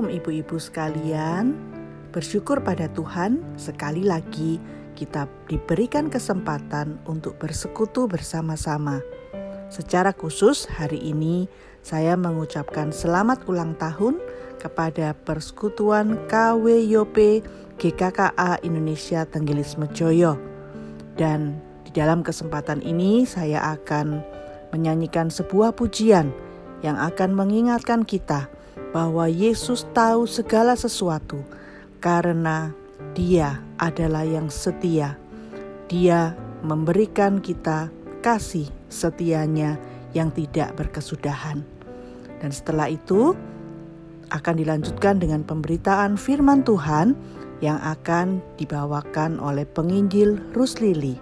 Shalom ibu-ibu sekalian, bersyukur pada Tuhan sekali lagi kita diberikan kesempatan untuk bersekutu bersama-sama. Secara khusus hari ini saya mengucapkan selamat ulang tahun kepada Persekutuan KWYP GKKA Indonesia Tenggilis Mejoyo. Dan di dalam kesempatan ini saya akan menyanyikan sebuah pujian yang akan mengingatkan kita bahwa Yesus tahu segala sesuatu karena Dia adalah yang setia. Dia memberikan kita kasih setianya yang tidak berkesudahan. Dan setelah itu akan dilanjutkan dengan pemberitaan firman Tuhan yang akan dibawakan oleh penginjil Ruslili.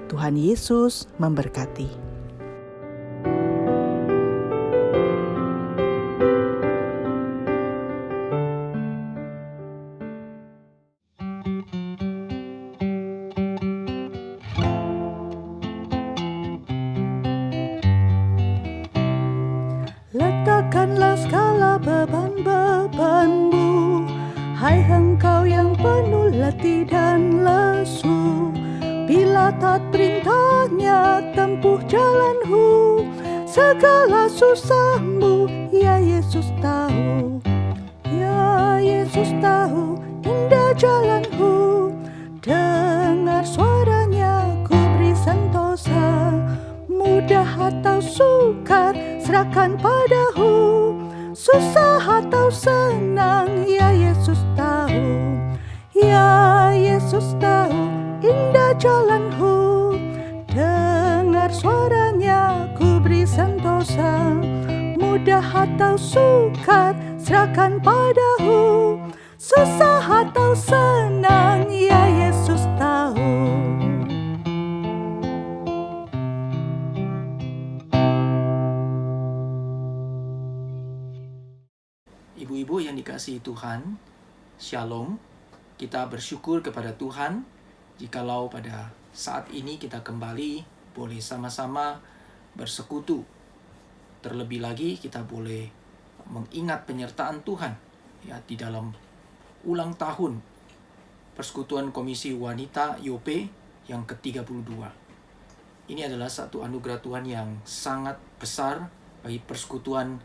Tuhan Yesus memberkati. Letakkanlah segala beban-bebanmu, hai engkau yang penuh letih dan lesu. Bila taat perintahnya tempuh jalanmu, segala susahmu, ya Yesus tahu. Ya Yesus tahu indah jalanmu, dengar suaranya ku beri sentosa. Mudah atau sukar serahkan padahu, susah atau senang, ya Yesus tahu. Ya Yesus tahu indah jalanmu, dengar suaranya ku beri sentosa. Mudah atau sukar serahkan padahu, susah atau senang, ya Yesus tahu. Ibu-ibu yang dikasihi Tuhan, Shalom. Kita bersyukur kepada Tuhan jikalau pada saat ini kita kembali boleh sama-sama bersekutu. Terlebih lagi kita boleh mengingat penyertaan Tuhan ya di dalam ulang tahun Persekutuan Komisi Wanita YOP yang ke-32. Ini adalah satu anugerah Tuhan yang sangat besar bagi persekutuan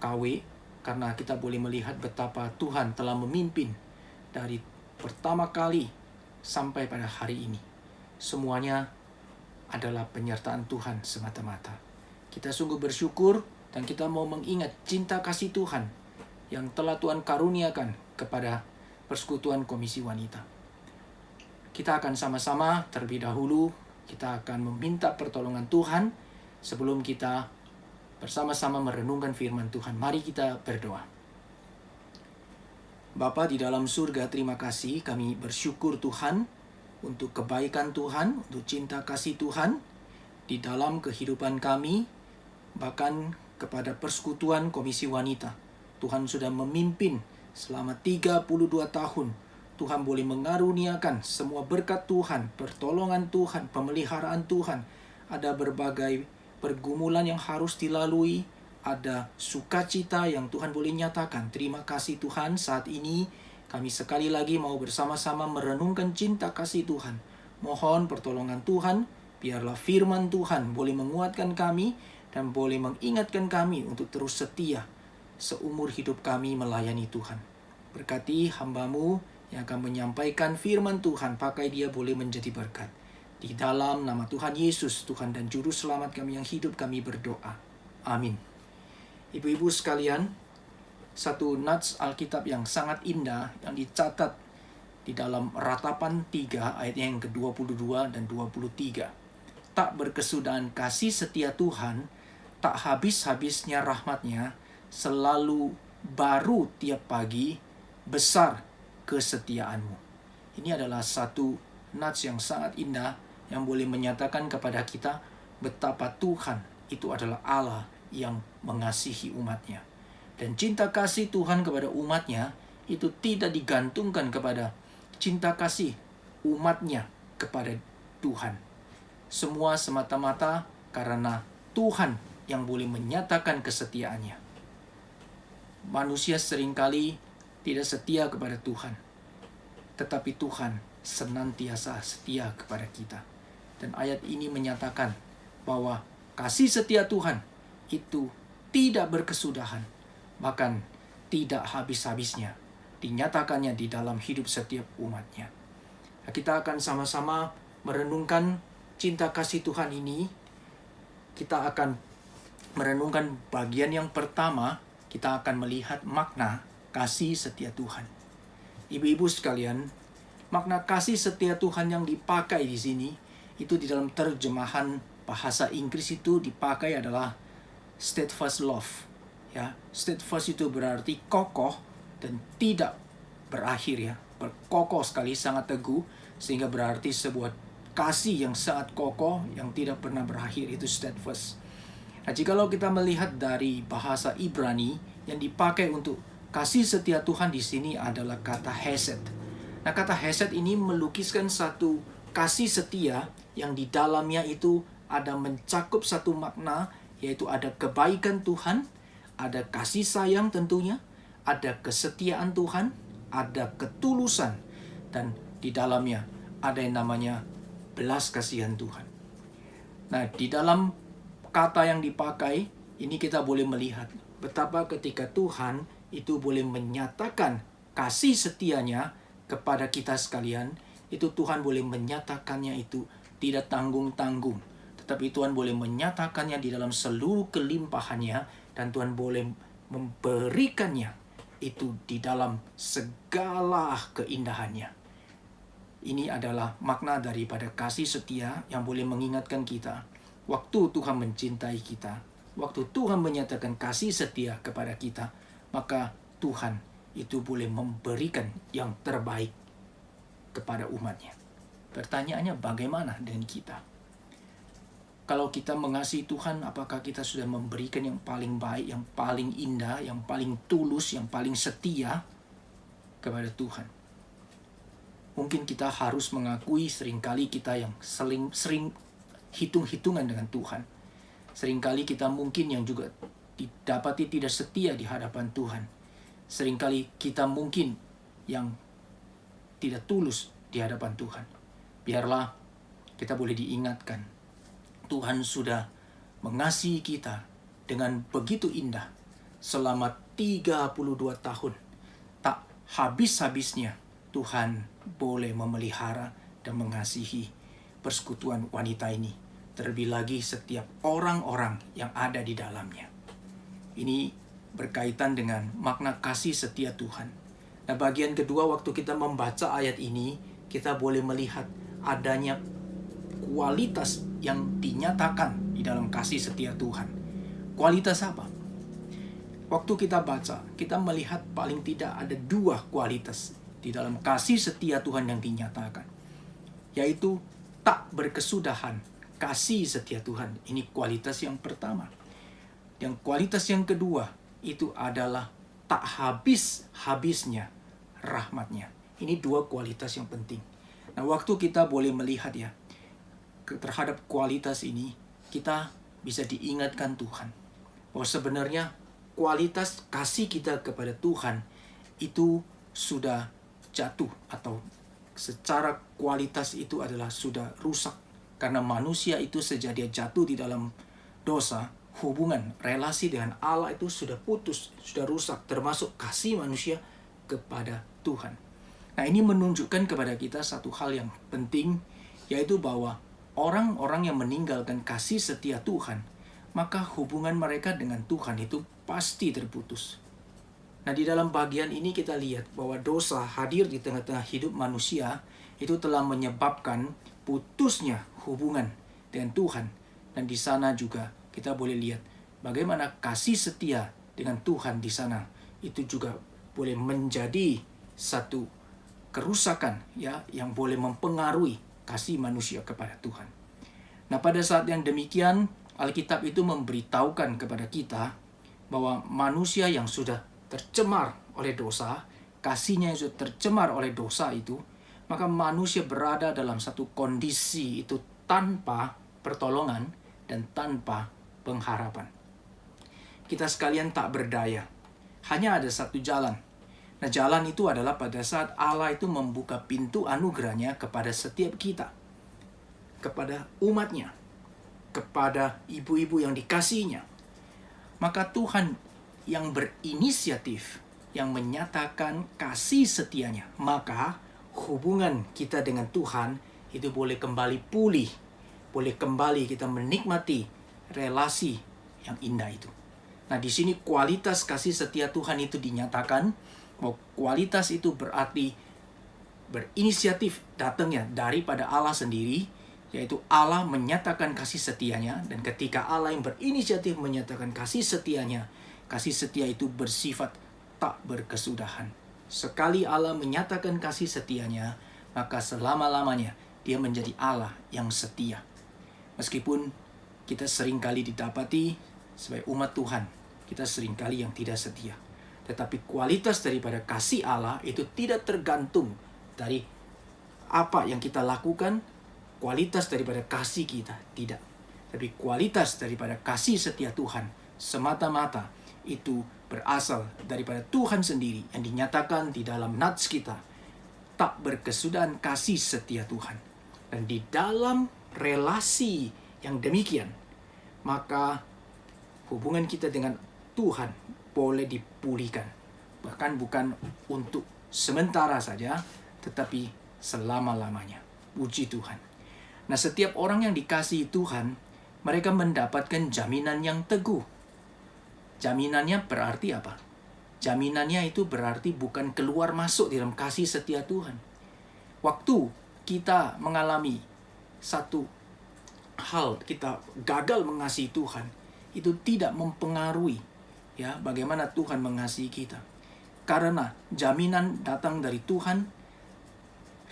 KW, karena kita boleh melihat betapa Tuhan telah memimpin dari pertama kali sampai pada hari ini. Semuanya adalah penyertaan Tuhan semata-mata. Kita sungguh bersyukur dan kita mau mengingat cinta kasih Tuhan yang telah Tuhan karuniakan kepada Persekutuan Komisi Wanita. Kita akan sama-sama terlebih dahulu, kita akan meminta pertolongan Tuhan sebelum kita bersama-sama merenungkan firman Tuhan. Mari kita berdoa. Bapa di dalam surga, terima kasih. Kami bersyukur Tuhan untuk kebaikan Tuhan, untuk cinta kasih Tuhan di dalam kehidupan kami, bahkan kepada Persekutuan Komisi Wanita. Tuhan sudah memimpin selama 32 tahun. Tuhan boleh mengaruniakan semua berkat Tuhan, pertolongan Tuhan, pemeliharaan Tuhan. Ada berbagai pergumulan yang harus dilalui, ada sukacita yang Tuhan boleh nyatakan. Terima kasih Tuhan, saat ini kami sekali lagi mau bersama-sama merenungkan cinta kasih Tuhan. Mohon pertolongan Tuhan, biarlah firman Tuhan boleh menguatkan kami dan boleh mengingatkan kami untuk terus setia seumur hidup kami melayani Tuhan. Berkati hamba-Mu yang akan menyampaikan firman Tuhan, pakai dia boleh menjadi berkat. Di dalam nama Tuhan Yesus, Tuhan dan Juru Selamat kami yang hidup, kami berdoa. Amin. Ibu-ibu sekalian, satu nats Alkitab yang sangat indah yang dicatat di dalam Ratapan 3 ayat yang ke-22 dan 23. Tak berkesudahan kasih setia Tuhan, tak habis-habisnya rahmat-Nya, selalu baru tiap pagi, besar kesetiaan-Mu. Ini adalah satu nats yang sangat indah yang boleh menyatakan kepada kita betapa Tuhan itu adalah Allah yang mengasihi umat-Nya. Dan cinta kasih Tuhan kepada umat-Nya itu tidak digantungkan kepada cinta kasih umat-Nya kepada Tuhan. Semua semata-mata karena Tuhan yang boleh menyatakan kesetiaannya. manusia seringkali tidak setia kepada Tuhan. Tetapi Tuhan senantiasa setia kepada kita. Dan ayat ini menyatakan bahwa kasih setia Tuhan itu tidak berkesudahan, bahkan tidak habis-habisnya dinyatakannya di dalam hidup setiap umatnya. Nah, kita akan sama-sama merenungkan cinta kasih Tuhan ini. Kita akan merenungkan bagian yang pertama, kita akan melihat makna kasih setia Tuhan. Ibu-ibu sekalian, makna kasih setia Tuhan yang dipakai di sini, itu di dalam terjemahan bahasa Inggris itu dipakai adalah steadfast love. Ya, steadfast itu berarti kokoh dan tidak berakhir ya. Berkokoh sekali, sangat teguh, sehingga berarti sebuah kasih yang sangat kokoh yang tidak pernah berakhir, itu steadfast. Nah, jikalau kita melihat dari bahasa Ibrani yang dipakai untuk kasih setia Tuhan di sini adalah kata hesed. Nah, kata hesed ini melukiskan satu kasih setia yang di dalamnya itu ada mencakup satu makna, yaitu ada kebaikan Tuhan, ada kasih sayang tentunya, ada kesetiaan Tuhan, ada ketulusan, dan di dalamnya ada yang namanya belas kasihan Tuhan. Nah, di dalam kata yang dipakai ini kita boleh melihat betapa ketika Tuhan itu boleh menyatakan kasih setianya kepada kita sekalian, itu Tuhan boleh menyatakannya itu tidak tanggung-tanggung, tetapi Tuhan boleh menyatakannya di dalam seluruh kelimpahannya, dan Tuhan boleh memberikannya itu di dalam segala keindahannya. Ini adalah makna daripada kasih setia yang boleh mengingatkan kita waktu Tuhan mencintai kita, waktu Tuhan menyatakan kasih setia kepada kita, maka Tuhan itu boleh memberikan yang terbaik kepada umatnya. Pertanyaannya, bagaimana dengan kita? Kalau kita mengasihi Tuhan, apakah kita sudah memberikan yang paling baik, yang paling indah, yang paling tulus, yang paling setia kepada Tuhan? Mungkin kita harus mengakui seringkali kita yang sering hitung-hitungan dengan Tuhan. Seringkali kita mungkin yang juga didapati tidak setia di hadapan Tuhan. Seringkali kita mungkin yang tidak tulus di hadapan Tuhan. Biarlah kita boleh diingatkan, Tuhan sudah mengasihi kita dengan begitu indah selama 32 tahun. Tak habis-habisnya Tuhan boleh memelihara dan mengasihi persekutuan wanita ini. Terlebih lagi setiap orang-orang yang ada di dalamnya. Ini berkaitan dengan makna kasih setia Tuhan. Nah, bagian kedua waktu kita membaca ayat ini, kita boleh melihat adanya kualitas yang dinyatakan di dalam kasih setia Tuhan. Kualitas apa? Waktu kita baca, kita melihat paling tidak ada dua kualitas di dalam kasih setia Tuhan yang dinyatakan, yaitu tak berkesudahan kasih setia Tuhan. Ini kualitas yang pertama. Yang kualitas yang kedua itu adalah tak habis-habisnya rahmatnya. Ini dua kualitas yang penting. Nah, waktu kita boleh melihat ya terhadap kualitas ini, kita bisa diingatkan Tuhan bahwa sebenarnya kualitas kasih kita kepada Tuhan itu sudah jatuh, atau secara kualitas itu adalah sudah rusak. Karena manusia itu sejak dia jatuh di dalam dosa, hubungan relasi dengan Allah itu sudah putus, sudah rusak, termasuk kasih manusia kepada Tuhan. Nah, ini menunjukkan kepada kita satu hal yang penting, yaitu bahwa orang-orang yang meninggalkan kasih setia Tuhan, maka hubungan mereka dengan Tuhan itu pasti terputus. Nah, di dalam bagian ini kita lihat bahwa dosa hadir di tengah-tengah hidup manusia itu telah menyebabkan putusnya hubungan dengan Tuhan. Dan di sana juga kita boleh lihat bagaimana kasih setia dengan Tuhan di sana itu juga boleh menjadi satu kerusakan ya yang boleh mempengaruhi kasih manusia kepada Tuhan. Nah, pada saat yang demikian, Alkitab itu memberitahukan kepada kita bahwa manusia yang sudah tercemar oleh dosa, kasihnya yang sudah tercemar oleh dosa itu, maka manusia berada dalam satu kondisi itu tanpa pertolongan dan tanpa pengharapan. Kita sekalian tak berdaya. hanya ada satu jalan. Nah, jalan itu adalah pada saat Allah itu membuka pintu anugerahnya kepada setiap kita, kepada umatnya, kepada ibu-ibu yang dikasihinya. Maka Tuhan yang berinisiatif, yang menyatakan kasih setianya, maka hubungan kita dengan Tuhan itu boleh kembali pulih, boleh kembali kita menikmati relasi yang indah itu. Nah, di sini kualitas kasih setia Tuhan itu dinyatakan, bahwa kualitas itu berarti berinisiatif datangnya daripada Allah sendiri, yaitu Allah menyatakan kasih setianya. Dan ketika Allah yang berinisiatif menyatakan kasih setianya, kasih setia itu bersifat tak berkesudahan. Sekali Allah menyatakan kasih setianya, maka selama-lamanya Dia menjadi Allah yang setia. Meskipun kita seringkali didapati sebagai umat Tuhan, kita seringkali yang tidak setia. Tetapi kualitas daripada kasih Allah itu tidak tergantung dari apa yang kita lakukan, kualitas daripada kasih kita, tidak. Tapi kualitas daripada kasih setia Tuhan semata-mata itu berasal daripada Tuhan sendiri yang dinyatakan di dalam nats kita. Tak berkesudahan kasih setia Tuhan. Dan di dalam relasi yang demikian, maka hubungan kita dengan Tuhan boleh dipulihkan. Bahkan bukan untuk sementara saja, tetapi selama-lamanya. Puji Tuhan. Nah, setiap orang yang dikasihi Tuhan, mereka mendapatkan jaminan yang teguh. Jaminannya berarti apa? Jaminannya itu berarti bukan keluar masuk dalam kasih setia Tuhan. Waktu kita mengalami satu hal, kita gagal mengasihi Tuhan, itu tidak mempengaruhi bagaimana Tuhan mengasihi kita. Karena jaminan datang dari Tuhan,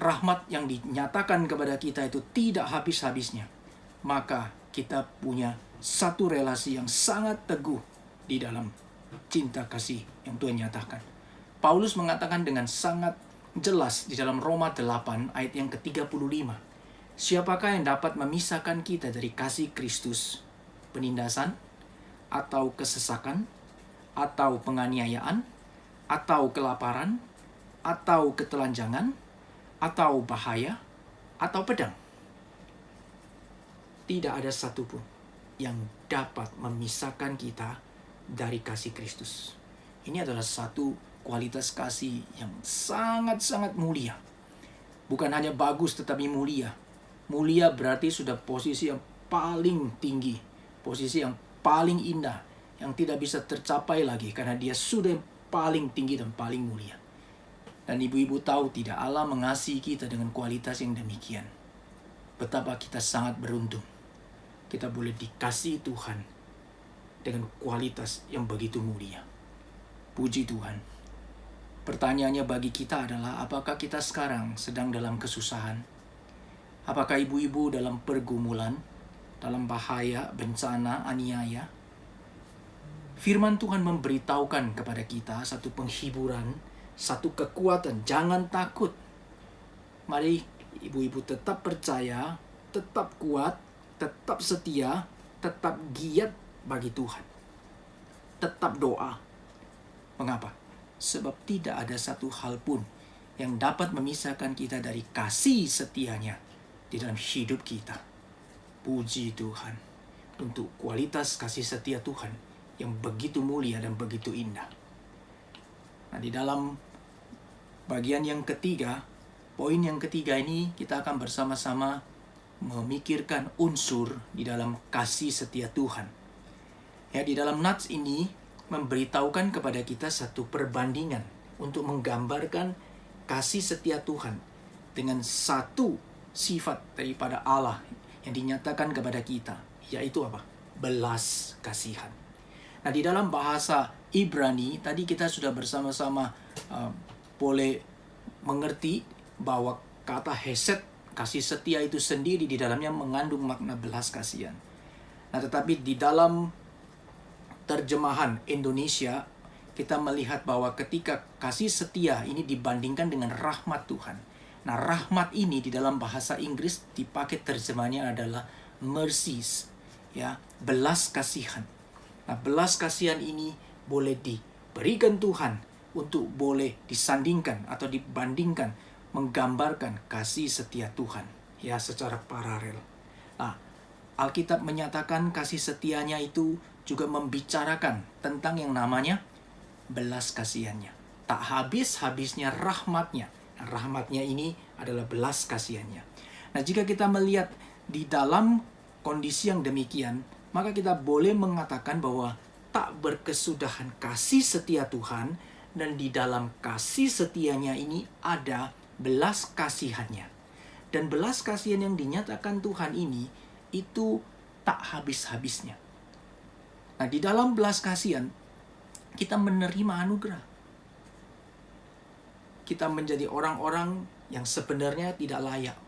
rahmat yang dinyatakan kepada kita itu tidak habis-habisnya. Maka kita punya satu relasi yang sangat teguh di dalam cinta kasih yang Tuhan nyatakan. Paulus mengatakan dengan sangat jelas di dalam Roma 8 ayat yang ke-35. Siapakah yang dapat memisahkan kita dari kasih Kristus? Penindasan? Atau kesesakan? Atau penganiayaan, atau kelaparan, atau ketelanjangan, atau bahaya, atau pedang. Tidak ada satupun yang dapat memisahkan kita dari kasih Kristus. Ini adalah satu kualitas kasih yang sangat-sangat mulia. Bukan hanya bagus tetapi mulia. Mulia berarti sudah posisi yang paling tinggi, posisi yang paling indah, yang tidak bisa tercapai lagi karena Dia sudah paling tinggi dan paling mulia. Dan ibu-ibu tahu tidak, Allah mengasihi kita dengan kualitas yang demikian. Betapa kita sangat beruntung. Kita boleh dikasihi Tuhan dengan kualitas yang begitu mulia. Puji Tuhan. Pertanyaannya bagi kita adalah, apakah kita sekarang sedang dalam kesusahan? Apakah ibu-ibu dalam pergumulan, dalam bahaya, bencana, aniaya? Firman Tuhan memberitahukan kepada kita satu penghiburan, satu kekuatan. Jangan takut. Mari ibu-ibu tetap percaya, tetap kuat, tetap setia, tetap giat bagi Tuhan. Tetap doa. Mengapa? Sebab tidak ada satu hal pun yang dapat memisahkan kita dari kasih setianya di dalam hidup kita. Puji Tuhan untuk kualitas kasih setia Tuhan yang begitu mulia dan begitu indah. Nah, di dalam bagian yang ketiga, poin yang ketiga ini kita akan bersama-sama memikirkan unsur di dalam kasih setia Tuhan. Ya, di dalam nats ini memberitahukan kepada kita satu perbandingan untuk menggambarkan kasih setia Tuhan dengan satu sifat daripada Allah yang dinyatakan kepada kita, yaitu apa? Belas kasihan. Nah, di dalam bahasa Ibrani, tadi kita sudah bersama-sama boleh mengerti bahwa kata hesed, kasih setia itu sendiri di dalamnya mengandung makna belas kasihan. Nah, tetapi di dalam terjemahan Indonesia, kita melihat bahwa ketika kasih setia ini dibandingkan dengan rahmat Tuhan. Nah, rahmat ini di dalam bahasa Inggris dipakai terjemahannya adalah mercies, ya, belas kasihan. Nah, belas kasihan ini boleh diberikan Tuhan untuk boleh disandingkan atau dibandingkan, menggambarkan kasih setia Tuhan ya secara paralel. Nah, Alkitab menyatakan kasih setianya itu juga membicarakan tentang yang namanya belas kasihannya. Tak habis-habisnya rahmatnya. Nah, rahmatnya ini adalah belas kasihannya. Nah, jika kita melihat di dalam kondisi yang demikian, maka kita boleh mengatakan bahwa tak berkesudahan kasih setia Tuhan, dan di dalam kasih setianya ini ada belas kasihannya. Dan belas kasihan yang dinyatakan Tuhan ini itu tak habis-habisnya. Nah, di dalam belas kasihan kita menerima anugerah. Kita menjadi orang-orang yang sebenarnya tidak layak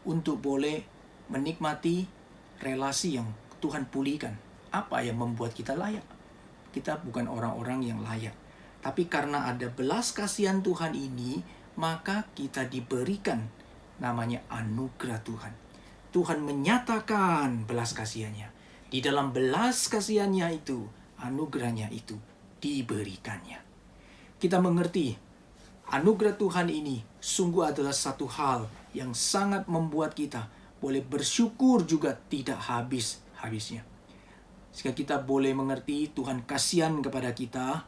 untuk boleh menikmati relasi yang Tuhan pulihkan. Apa yang membuat kita layak? Kita bukan orang-orang yang layak. Tapi karena ada belas kasihan Tuhan ini, maka kita diberikan namanya anugerah Tuhan. Tuhan menyatakan belas kasihannya. Di dalam belas kasihannya itu, anugerahnya itu diberikannya. Kita mengerti anugerah Tuhan ini sungguh adalah satu hal yang sangat membuat kita boleh bersyukur juga tidak habis-habisnya. Sehingga kita boleh mengerti Tuhan kasihan kepada kita.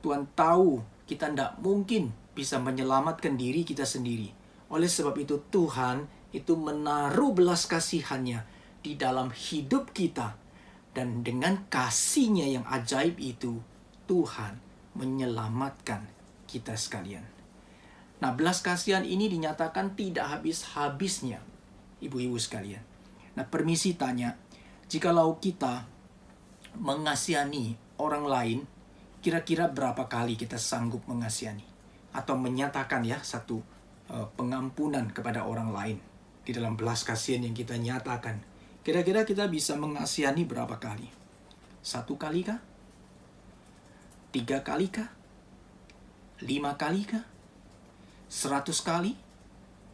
Tuhan tahu kita tidak mungkin bisa menyelamatkan diri kita sendiri. Oleh sebab itu Tuhan itu menaruh belas kasihannya di dalam hidup kita. Dan dengan kasih-Nya yang ajaib itu, Tuhan menyelamatkan kita sekalian. Nah, belas kasihan ini dinyatakan tidak habis-habisnya, ibu-ibu sekalian. Nah, permisi tanya, jikalau kita mengasihani orang lain, kira-kira berapa kali kita sanggup mengasihani? Atau menyatakan ya satu pengampunan kepada orang lain di dalam belas kasihan yang kita nyatakan. Kira-kira kita bisa mengasihani berapa kali? 1 kali kah? 3 kali kah? 5 kali kah? 100 kali?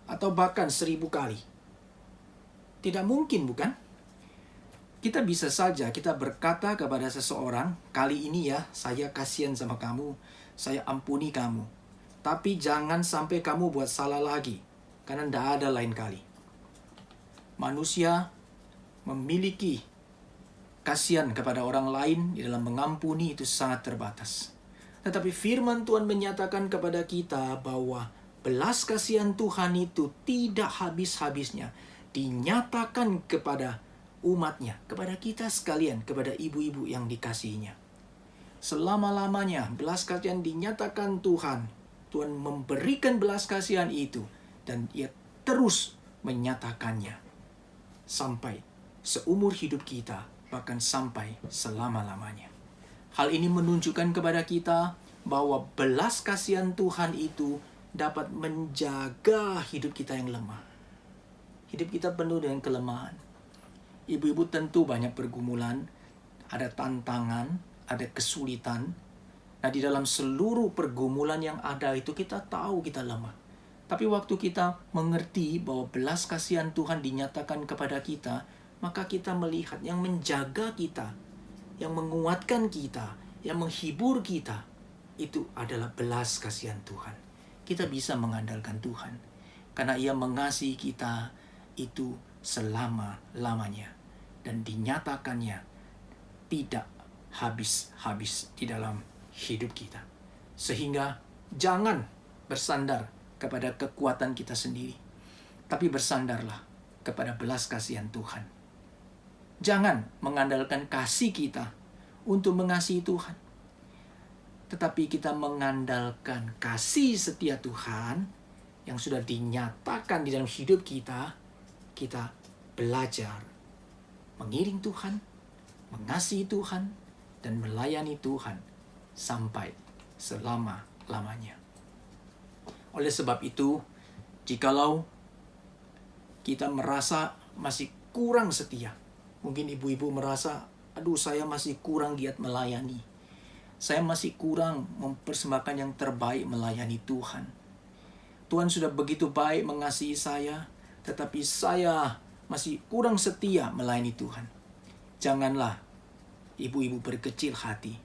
Atau bahkan 1000 kali? Tidak mungkin, bukan? Kita bisa saja kita berkata kepada seseorang, kali ini ya saya kasihan sama kamu, saya ampuni kamu. Tapi jangan sampai kamu buat salah lagi, karena tidak ada lain kali. Manusia memiliki kasihan kepada orang lain di dalam mengampuni itu sangat terbatas. Tetapi firman Tuhan menyatakan kepada kita bahwa belas kasihan Tuhan itu tidak habis-habisnya dinyatakan kepada umatnya, kepada kita sekalian, kepada ibu-ibu yang dikasihinya. Selama-lamanya belas kasihan dinyatakan Tuhan. Tuhan memberikan belas kasihan itu dan Ia terus menyatakannya sampai seumur hidup kita, bahkan sampai selama-lamanya. Hal ini menunjukkan kepada kita bahwa belas kasihan Tuhan itu dapat menjaga hidup kita yang lemah. Hidup kita penuh dengan kelemahan. Ibu-ibu tentu banyak pergumulan, ada tantangan, ada kesulitan. Nah, di dalam seluruh pergumulan yang ada itu kita tahu kita lemah. Tapi waktu kita mengerti bahwa belas kasihan Tuhan dinyatakan kepada kita, maka kita melihat yang menjaga kita, yang menguatkan kita, yang menghibur kita, itu adalah belas kasihan Tuhan. Kita bisa mengandalkan Tuhan, karena Ia mengasihi kita itu selama-lamanya. Dan dinyatakannya tidak habis-habis di dalam hidup kita. Sehingga jangan bersandar kepada kekuatan kita sendiri, tapi bersandarlah kepada belas kasihan Tuhan. Jangan mengandalkan kasih kita untuk mengasihi Tuhan. Tetapi kita mengandalkan kasih setia Tuhan yang sudah dinyatakan di dalam hidup kita. Kita belajar mengiring Tuhan, mengasihi Tuhan, dan melayani Tuhan sampai selama-lamanya. Oleh sebab itu, jikalau kita merasa masih kurang setia, mungkin ibu-ibu merasa, aduh saya masih kurang giat melayani. Saya masih kurang mempersembahkan yang terbaik melayani Tuhan. Tuhan sudah begitu baik mengasihi saya, tetapi saya masih kurang setia melayani Tuhan. Janganlah ibu-ibu berkecil hati.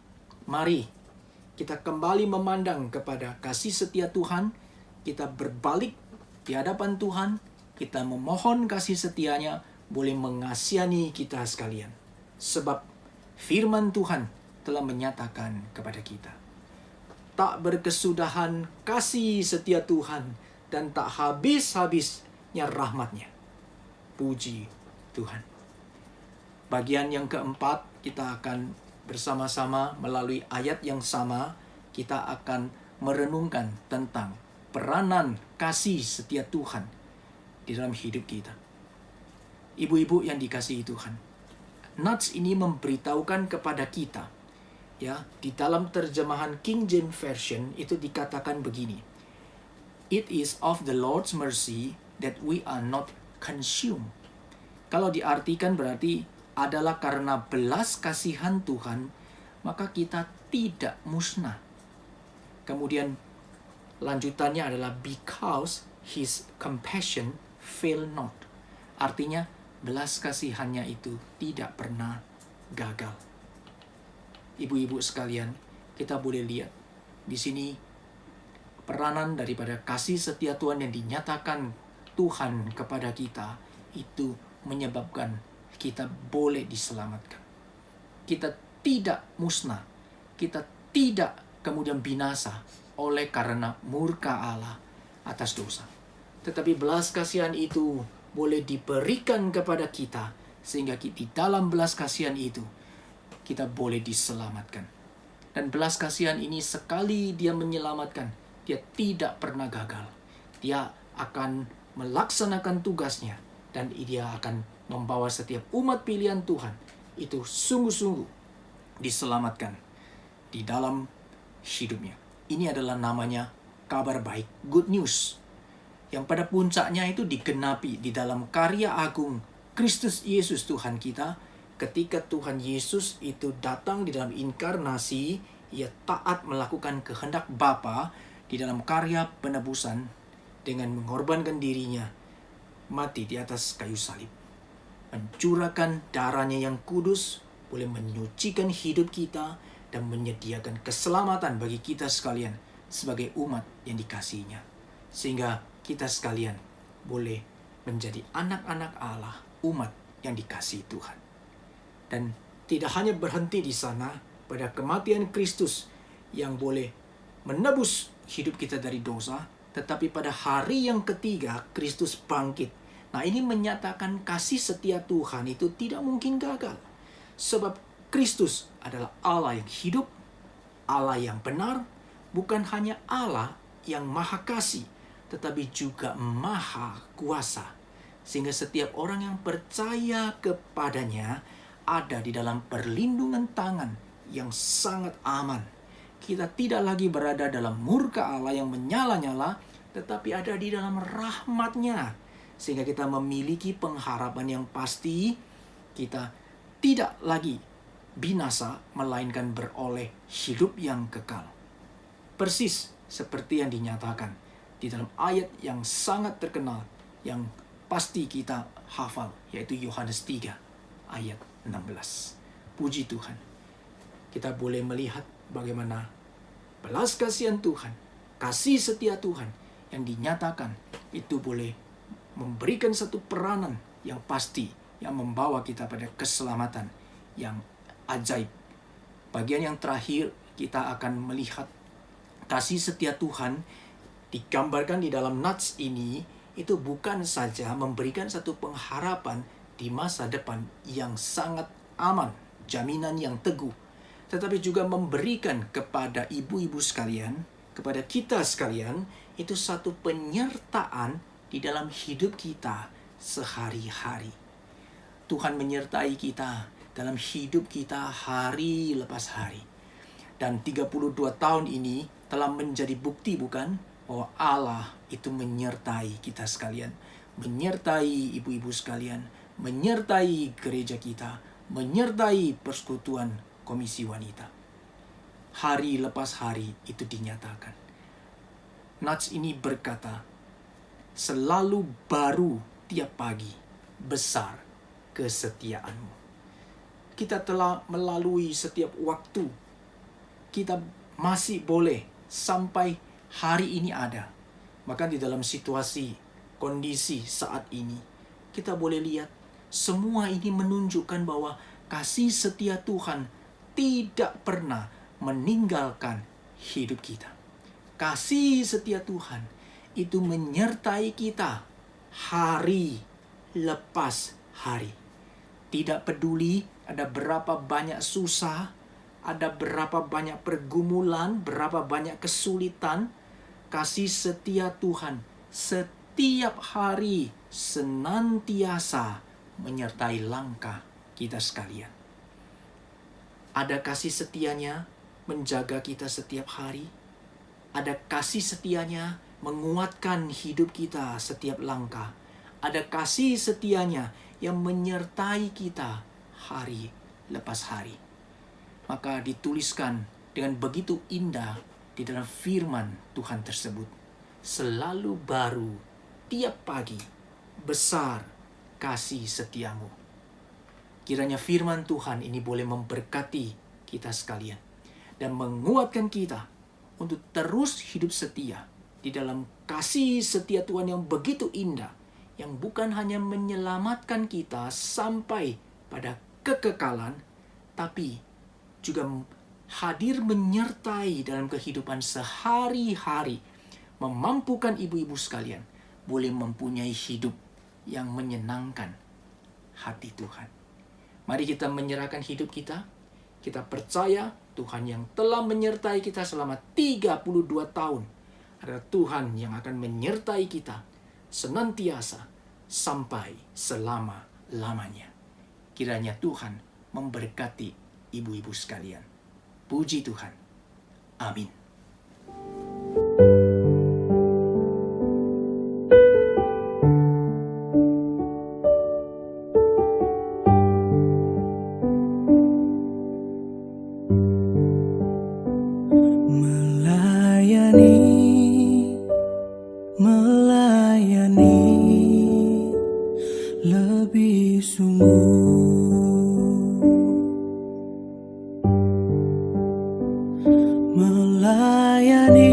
Mari kita kembali memandang kepada kasih setia Tuhan, kita berbalik di hadapan Tuhan, kita memohon kasih setianya boleh mengasihani kita sekalian. Sebab firman Tuhan telah menyatakan kepada kita, tak berkesudahan kasih setia Tuhan dan tak habis-habisnya rahmatnya. Puji Tuhan. Bagian yang keempat, kita akan bersama-sama melalui ayat yang sama, kita akan merenungkan tentang peranan kasih setia Tuhan di dalam hidup kita. Ibu-ibu yang dikasihi Tuhan, nats ini memberitahukan kepada kita, ya, di dalam terjemahan King James Version itu dikatakan begini, "It is of the Lord's mercy that we are not consumed." Kalau diartikan berarti adalah karena belas kasihan Tuhan, maka kita tidak musnah. Kemudian lanjutannya adalah because his compassion fail not. Artinya belas kasihannya itu tidak pernah gagal. Ibu-ibu sekalian, kita boleh lihat di sini peranan daripada kasih setia Tuhan yang dinyatakan Tuhan kepada kita itu menyebabkan kita boleh diselamatkan. Kita tidak musnah. Kita tidak kemudian binasa oleh karena murka Allah atas dosa. Tetapi belas kasihan itu boleh diberikan kepada kita sehingga di dalam belas kasihan itu kita boleh diselamatkan. Dan belas kasihan ini sekali dia menyelamatkan, dia tidak pernah gagal. Dia akan melaksanakan tugasnya dan dia akan membawa setiap umat pilihan Tuhan itu sungguh-sungguh diselamatkan di dalam hidupnya. Ini adalah namanya kabar baik, good news, yang pada puncaknya itu digenapi di dalam karya agung Kristus Yesus Tuhan kita. Ketika Tuhan Yesus itu datang di dalam inkarnasi, ia taat melakukan kehendak Bapa di dalam karya penebusan dengan mengorbankan dirinya, mati di atas kayu salib, mencurahkan darahnya yang kudus, boleh menyucikan hidup kita dan menyediakan keselamatan bagi kita sekalian sebagai umat yang dikasihinya. Sehingga kita sekalian boleh menjadi anak-anak Allah, umat yang dikasihi Tuhan. Dan tidak hanya berhenti di sana pada kematian Kristus yang boleh menebus hidup kita dari dosa, tetapi pada hari yang ketiga Kristus bangkit. Nah, ini menyatakan kasih setia Tuhan itu tidak mungkin gagal. Sebab Kristus adalah Allah yang hidup, Allah yang benar, bukan hanya Allah yang maha kasih, tetapi juga maha kuasa. Sehingga setiap orang yang percaya kepadanya ada di dalam perlindungan tangan yang sangat aman. Kita tidak lagi berada dalam murka Allah yang menyala-nyala, tetapi ada di dalam rahmat-Nya. Sehingga kita memiliki pengharapan yang pasti, kita tidak lagi binasa, melainkan beroleh hidup yang kekal. Persis seperti yang dinyatakan di dalam ayat yang sangat terkenal, yang pasti kita hafal, yaitu Yohanes 3 ayat 16. Puji Tuhan. Kita boleh melihat bagaimana belas kasihan Tuhan, kasih setia Tuhan yang dinyatakan itu boleh memberikan satu peranan yang pasti yang membawa kita pada keselamatan yang ajaib. Bagian yang terakhir kita akan melihat kasih setia Tuhan digambarkan di dalam nats ini itu bukan saja memberikan satu pengharapan di masa depan yang sangat aman, jaminan yang teguh, tetapi juga memberikan kepada ibu-ibu sekalian, kepada kita sekalian, itu satu penyertaan di dalam hidup kita sehari-hari. Tuhan menyertai kita dalam hidup kita hari lepas hari. Dan 32 tahun ini telah menjadi bukti, bukan? Bahwa Allah itu menyertai kita sekalian, menyertai ibu-ibu sekalian, menyertai gereja kita, menyertai persekutuan komisi wanita. Hari lepas hari itu dinyatakan. Nats ini berkata, selalu baru tiap pagi, besar kesetiaanmu. Kita telah melalui setiap waktu. Kita masih boleh sampai hari ini ada. Bahkan di dalam situasi, kondisi saat ini, kita boleh lihat semua ini menunjukkan bahwa kasih setia Tuhan tidak pernah meninggalkan hidup kita. Kasih setia Tuhan itu menyertai kita hari lepas hari. Tidak peduli ada berapa banyak susah, ada berapa banyak pergumulan, berapa banyak kesulitan, kasih setia Tuhan setiap hari senantiasa menyertai langkah kita sekalian. Ada kasih setianya menjaga kita setiap hari. Ada kasih setianya menguatkan hidup kita setiap langkah. Ada kasih setianya yang menyertai kita hari lepas hari. Maka dituliskan dengan begitu indah di dalam firman Tuhan tersebut. Selalu baru tiap pagi, besar kasih setiamu. Kiranya firman Tuhan ini boleh memberkati kita sekalian dan menguatkan kita untuk terus hidup setia di dalam kasih setia Tuhan yang begitu indah, yang bukan hanya menyelamatkan kita sampai pada kekekalan, tapi juga hadir menyertai dalam kehidupan sehari-hari, memampukan ibu-ibu sekalian boleh mempunyai hidup yang menyenangkan hati Tuhan. Mari kita menyerahkan hidup kita. Kita percaya Tuhan yang telah menyertai kita selama 32 tahun adalah Tuhan yang akan menyertai kita senantiasa sampai selama-lamanya. Kiranya Tuhan memberkati ibu-ibu sekalian. Puji Tuhan. Amin. Melayani lebih sungguh, melayani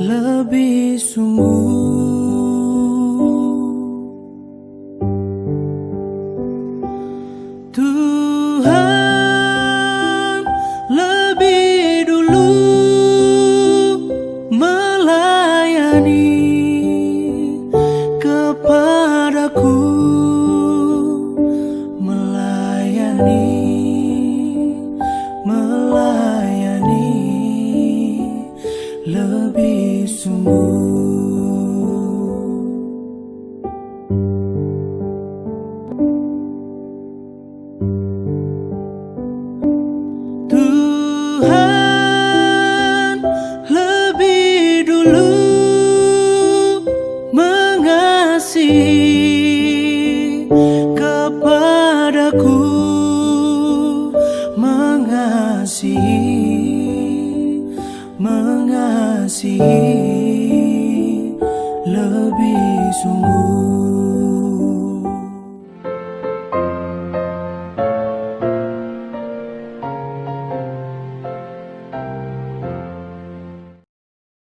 lebih sungguh. Tuhan lebih dulu melayani kepadaku, melayani lebih sungguh. Tuhan lebih dulu mengasihi kepadaku, mengasihi lebih sungguh.